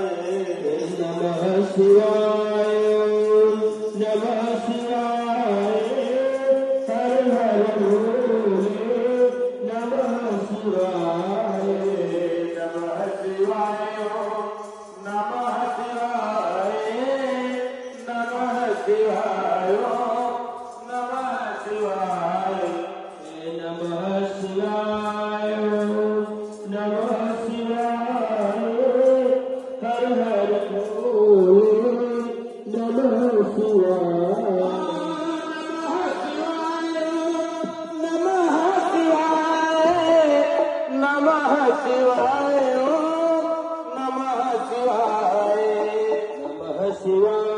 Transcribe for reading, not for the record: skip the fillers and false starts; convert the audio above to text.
नमः शिवाय नमः शिवाय हर हर भोले नमः शिवाय नमः शिवाय नमः शिवाय नमः शिवाय नमः शिवाय नमः शिवाय नमः शिवाय हर हर भोले नमः शिवाय नमः शिवाय नमः शिवाय नमः शिवाय नमः शिवाय